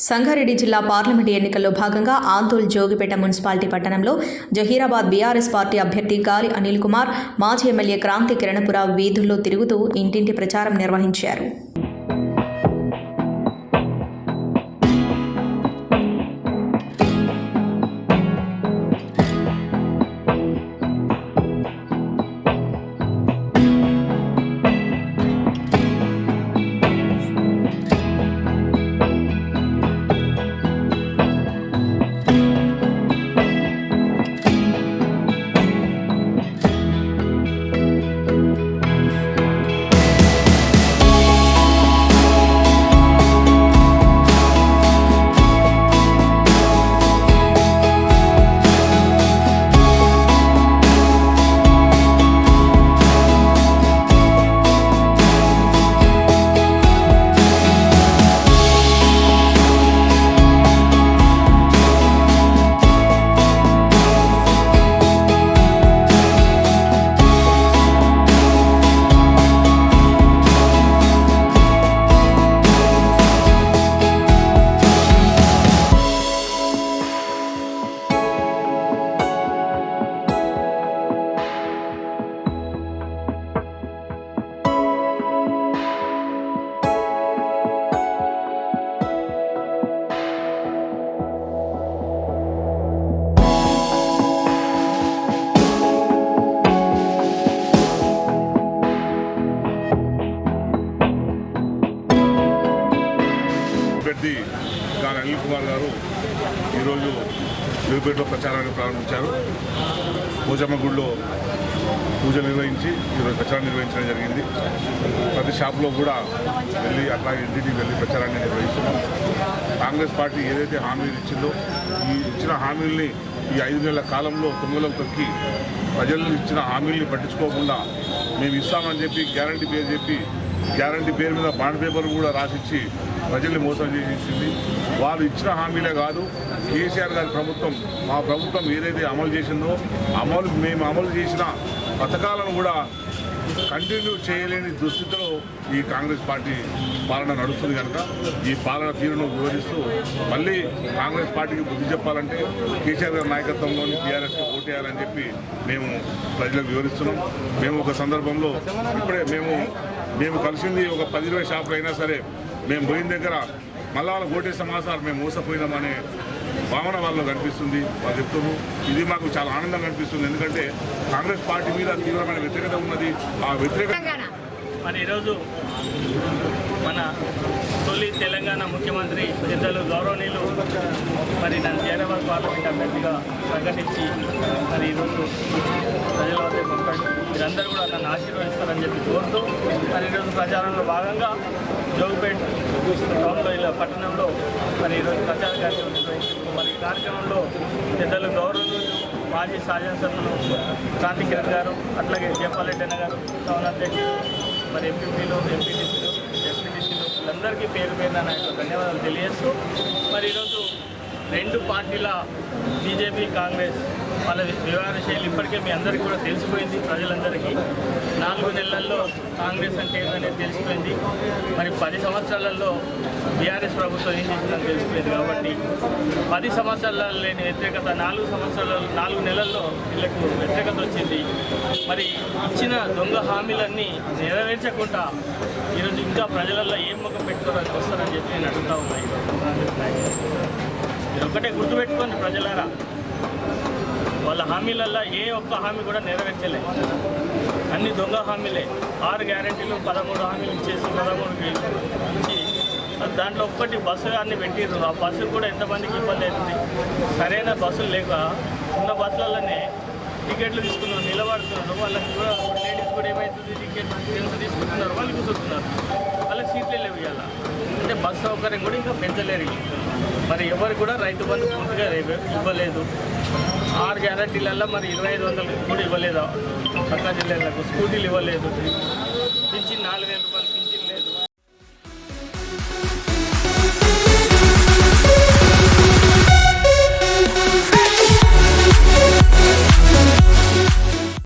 సంగారెడ్డి జిల్లా పార్లమెంటు ఎన్నికల్లో భాగంగా ఆందోళ్ జోగిపేట మున్సిపాలిటీ పట్టణంలో జహీరాబాద్ బీఆర్ఎస్ పార్టీ అభ్యర్థి గాలి అనిల్ కుమార్, మాజీ ఎమ్మెల్యే క్రాంతి కిరణపుర వీధుల్లో తిరుగుతూ ఇంటింటి ప్రచారం నిర్వహించారు. అభ్యర్థి గాలి అనిల్ కుమార్ గారు ఈరోజు జోగిపేటలో ప్రచారాన్ని ప్రారంభించారు. పోచమ్మ గుడిలో పూజలు నిర్వహించి ఈరోజు ప్రచారం నిర్వహించడం జరిగింది. ప్రతి షాపులో కూడా వెళ్ళి అట్లాగే ఇంటికి వెళ్ళి ప్రచారాన్ని నిర్వహిస్తున్నాం. కాంగ్రెస్ పార్టీ ఏదైతే హామీలు ఇచ్చిందో ఈ ఇచ్చిన హామీల్ని ఈ 5 నెలల కాలంలో తొంగలకు తొక్కి ప్రజలు ఇచ్చిన హామీల్ని పట్టించుకోకుండా మేము ఇస్తామని చెప్పి గ్యారంటీ పేరు మీద బాండ్ పేపర్ కూడా రాసిచ్చి ప్రజల్ని మోసం చేసింది. వాళ్ళు ఇచ్చిన హామీలే కాదు, కేసీఆర్ గారి ప్రభుత్వం మా ప్రభుత్వం ఏదైతే అమలు చేసిందో మేము అమలు చేసిన పథకాలను కూడా కంటిన్యూ చేయలేని దుస్థితిలో ఈ కాంగ్రెస్ పార్టీ పాలన నడుస్తుంది కనుక ఈ పాలన తీరును వివరిస్తూ మళ్ళీ కాంగ్రెస్ పార్టీకి బుద్ధి చెప్పాలంటే కేసీఆర్ గారి నాయకత్వంలోని టీఆర్ఎస్కి ఓటేయాలని చెప్పి మేము ప్రజలకు వివరిస్తున్నాం. మేము ఒక సందర్భంలో ఇప్పుడే మేము కలిసింది ఒక 10-20 షాపులు అయినా సరే మేము పోయిన దగ్గర మళ్ళా వాళ్ళకి ఓటేసే మాసాలు మేము మోసపోయినామనే భావన వాళ్ళు కనిపిస్తుంది. వాళ్ళు చెప్తున్నారు. ఇది మాకు చాలా ఆనందంగా అనిపిస్తుంది. ఎందుకంటే కాంగ్రెస్ పార్టీ మీద తీవ్రమైన వ్యతిరేకత ఉన్నది. ఆ వ్యతిరేకత మరి ఈరోజు మన తొలి తెలంగాణ ముఖ్యమంత్రి పెద్దలు గౌరవనీయులు మరి నన్ను జహీరాబాద్ పార్లమెంట్ అభ్యర్థిగా ప్రకటించి మరి ఈరోజు ప్రజల వద్ద పంపాడు. మీరందరూ కూడా నన్ను ఆశీర్వదిస్తారని చెప్పి కోరుతూ మరి ఈరోజు ప్రచారంలో భాగంగా జోగిపేట టౌన్లో ఇలా పట్టణంలో మరి ఈరోజు ప్రచార కార్యక్రమం నిర్వహించారు. మరి ఈ కార్యక్రమంలో పెద్దలు గౌరవనీయులు మాజీ శాసనసభ్యులు క్రాంతి కిరణ్ గారు, అట్లాగే జయపాల్ రెడ్డి గారు, టౌన్ అధ్యక్షులు, మరి ఎంపీపీలు, ఎంపీటీసీలు, ఎస్పీటీసీలు వీళ్ళందరికీ పేరు పేరున నా యొక్క ధన్యవాదాలు తెలియజేస్తూ మరి ఈరోజు 2 పార్టీల బీజేపీ కాంగ్రెస్ వాళ్ళ వ్యవహార శైలి ఇప్పటికే మీ అందరికీ కూడా తెలిసిపోయింది. ప్రజలందరికీ 4 నెలల్లో కాంగ్రెస్ అంటే ఏంటనేది తెలిసిపోయింది. మరి 10 సంవత్సరాలలో బీఆర్ఎస్ ప్రభుత్వం ఏం చేసిందని తెలిసిపోయింది. కాబట్టి 10 సంవత్సరాలలో లేని వ్యతిరేకత 4 నెలల్లో వీళ్ళకు వ్యతిరేకత వచ్చింది. మరి ఇచ్చిన దొంగ హామీలన్నీ నెరవేర్చకుండా ఈరోజు ఇంకా ప్రజలలో ఏం ముఖం పెట్టుకోవడానికి వస్తారని చెప్పి నేను అడుగుతా ఉన్నాయి. మీరు ఒక్కటే గుర్తుపెట్టుకోండి ప్రజలారా, వాళ్ళ హామీలల్లో ఏ ఒక్క హామీ కూడా నెరవేర్చలేదు. అన్ని దొంగ హామీలే. 6 గ్యారెంటీలు 13 హామీలు ఇచ్చేసి 13 ఇచ్చి దాంట్లో ఒక్కటి బస్సు అన్ని పెట్టిర్రు. ఆ బస్సు కూడా ఎంతమందికి ఇబ్బంది అవుతుంది. సరైన బస్సులు లేక ఉన్న బస్సులలోనే టికెట్లు తీసుకున్నారు, నిలబడుతున్నారు. వాళ్ళకి కూడా లేడీస్ కూడా ఏమవుతుంది, టికెట్ తీసుకుంటున్నారు, వాళ్ళు కూర్చుంటున్నారు. వాళ్ళకి సీట్లే లేవు. ఇవాళ అంటే బస్సు సౌకర్యం కూడా ఇంకా పెంచలేరు. మరి ఎవరు కూడా రైతు బంధు పూర్తిగా ఇవ్వలేదు. 6 గ్యారెంటీలలో మరి 2500 కూడా ఇవ్వలేదు. పక్క జిల్లాలకు స్కూటీలు ఇవ్వలేదు. పింఛన్ 4000 రూపాయలు